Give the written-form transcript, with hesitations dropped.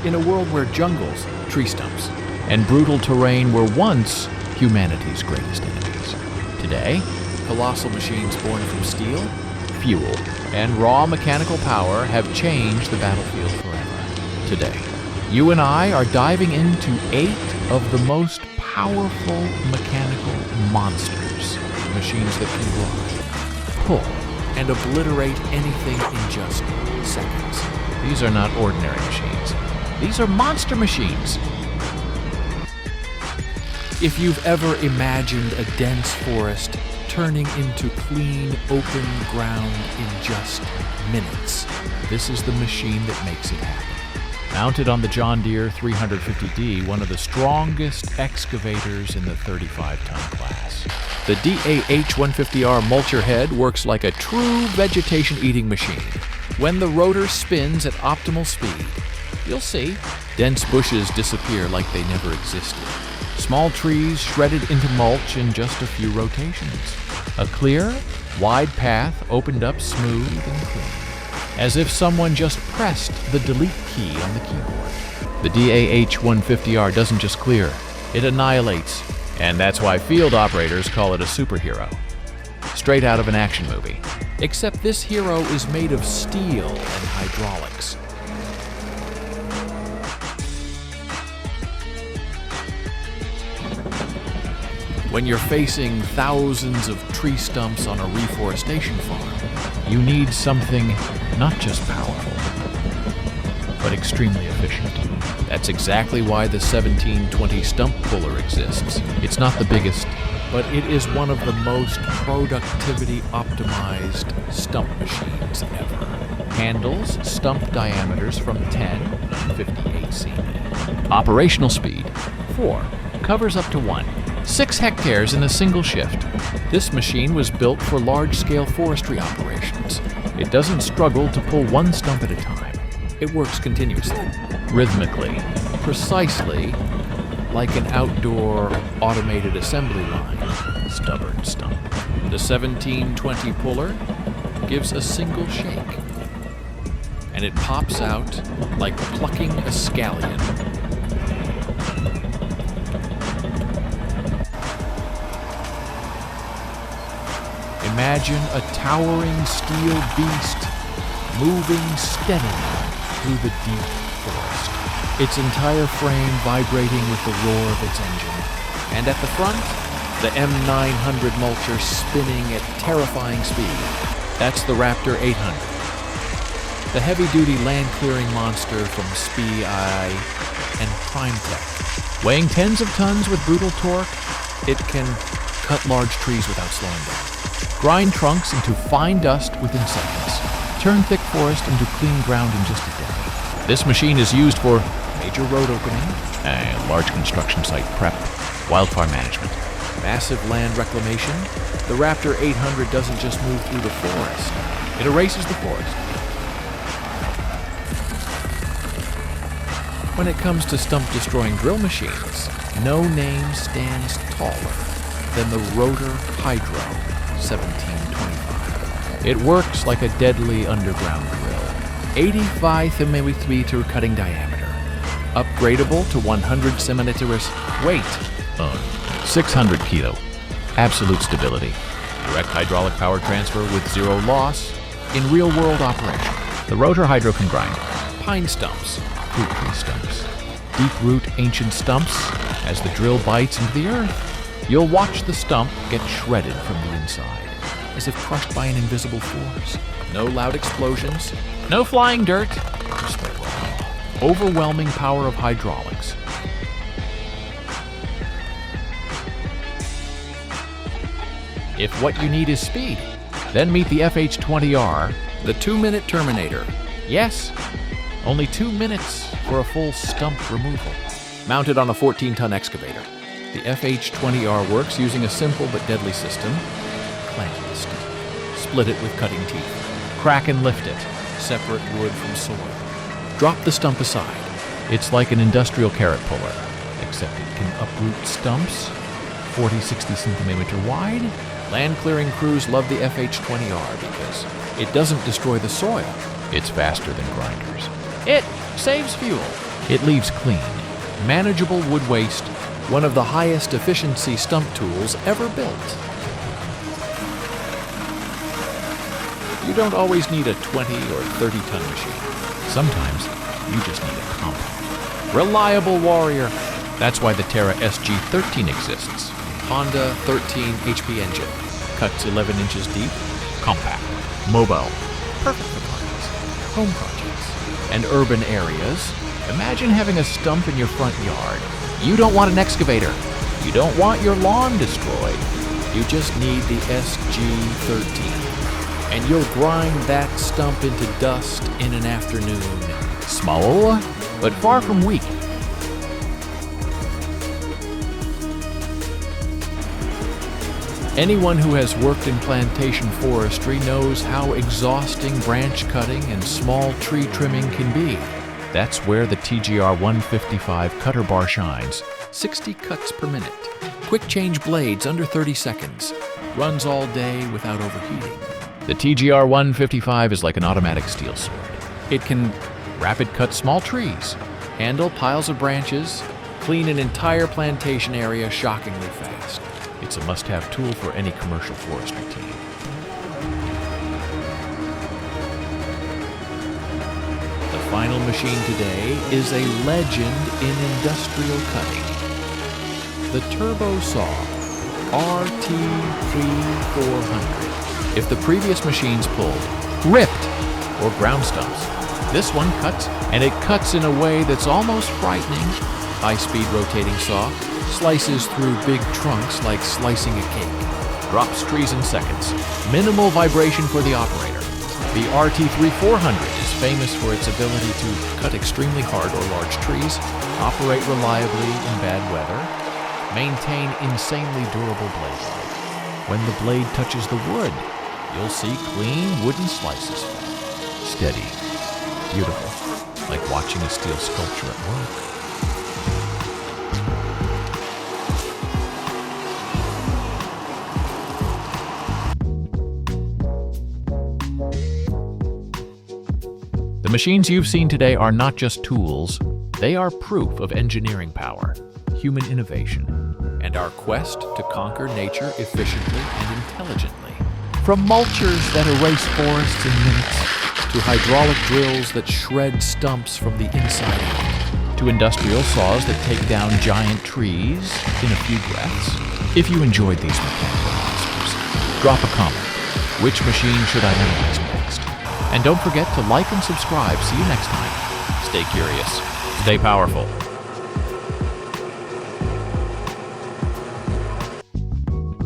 In a world where jungles, tree stumps, and brutal terrain were once humanity's greatest enemies. Today, colossal machines born from steel, fuel, and raw mechanical power have changed the battlefield forever. Today, you and I are diving into 8 of the most powerful mechanical monsters. Machines that can grind, pull, and obliterate anything in just seconds. These are not ordinary machines. These are monster machines. If you've ever imagined a dense forest turning into clean, open ground in just minutes, this is the machine that makes it happen. Mounted on the John Deere 350D, one of the strongest excavators in the 35-ton class. The DAH-150R Mulcher head works like a true vegetation-eating machine. When the rotor spins at optimal speed, you'll see dense bushes disappear like they never existed. Small trees shredded into mulch in just a few rotations. A clear, wide path opened up smooth and clean, as if someone just pressed the delete key on the keyboard. The DAH-150R doesn't just clear, it annihilates, and that's why field operators call it a superhero. Straight out of an action movie. Except this hero is made of steel and hydraulics. When you're facing thousands of tree stumps on a reforestation farm, you need something not just powerful, but extremely efficient. That's exactly why the 1720 Stump Puller exists. It's not the biggest, but it is one of the most productivity-optimized stump machines ever. Handles stump diameters from 10 to 58 cm. Operational speed, 4. Covers up to 1. 6 hectares in a single shift. This machine was built for large-scale forestry operations. It doesn't struggle to pull one stump at a time. It works continuously, rhythmically, precisely like an outdoor automated assembly line. Stubborn stump. The 1720 puller gives a single shake, and it pops out like plucking a scallion. Imagine a towering steel beast moving steadily through the deep forest, its entire frame vibrating with the roar of its engine. And at the front, the M900 Mulcher spinning at terrifying speed. That's the Raptor 800. The heavy-duty land-clearing monster from SPI and PrimeTech. Weighing tens of tons with brutal torque, it can cut large trees without slowing down. Grind trunks into fine dust within seconds. Turn thick forest into clean ground in just a day. This machine is used for major road opening, and large construction site prep, wildfire management, massive land reclamation. The Raptor 800 doesn't just move through the forest, it erases the forest. When it comes to stump-destroying drill machines, no name stands taller than the Rotor Hydro 1725. It works like a deadly underground drill. 85 cm cutting diameter. Upgradable to 100 cm weight. 600 kilo. Absolute stability. Direct hydraulic power transfer with zero loss in real-world operation. The Rotor Hydro can grind pine stumps, fruit tree stumps, deep-root ancient stumps. As the drill bites into the earth, you'll watch the stump get shredded from the inside, as if crushed by an invisible force. No loud explosions, no flying dirt, just the raw, overwhelming power of hydraulics. If what you need is speed, then meet the FH20R, the 2-minute Terminator. Yes, only 2 minutes for a full stump removal. Mounted on a 14-ton excavator, the FH20R works using a simple but deadly system. Clamp the stump, split it with cutting teeth, crack and lift it, separate wood from soil. Drop the stump aside. It's like an industrial carrot puller, except it can uproot stumps 40-60 centimeter wide. Land clearing crews love the FH20R because it doesn't destroy the soil. It's faster than grinders. It saves fuel. It leaves clean, manageable wood waste, one of the highest efficiency stump tools ever built. You don't always need a 20 or 30-ton machine. Sometimes you just need a compact, reliable warrior. That's why the Terra SG13 exists. Honda 13 HP engine, cuts 11 inches deep, compact, mobile, perfect for parties, home projects, and urban areas. Imagine having a stump in your front yard. You don't want an excavator. You don't want your lawn destroyed. You just need the SG13. And you'll grind that stump into dust in an afternoon. Small, but far from weak. Anyone who has worked in plantation forestry knows how exhausting branch cutting and small tree trimming can be. That's where the TGR 155 cutter bar shines. 60 cuts per minute. Quick change blades under 30 seconds. Runs all day without overheating. The TGR 155 is like an automatic steel sword. It can rapid cut small trees, handle piles of branches, clean an entire plantation area shockingly fast. It's a must-have tool for any commercial forestry team. The final machine today is a legend in industrial cutting. The Turbosaw RT3400. If the previous machines pulled, ripped, or ground stumps, this one cuts, and it cuts in a way that's almost frightening. High-speed rotating saw slices through big trunks like slicing a cake. Drops trees in seconds. Minimal vibration for the operator. The RT3400 is famous for its ability to cut extremely hard or large trees, operate reliably in bad weather, maintain insanely durable blade life. When the blade touches the wood, you'll see clean wooden slices. Steady, beautiful, like watching a steel sculpture at work. The machines you've seen today are not just tools, they are proof of engineering power, human innovation, and our quest to conquer nature efficiently and intelligently. From mulchers that erase forests in minutes, to hydraulic drills that shred stumps from the inside out, to industrial saws that take down giant trees in a few breaths. If you enjoyed these mechanical monsters, drop a comment. Which machine should I analyze next? And don't forget to like and subscribe. See you next time. Stay curious. Stay powerful.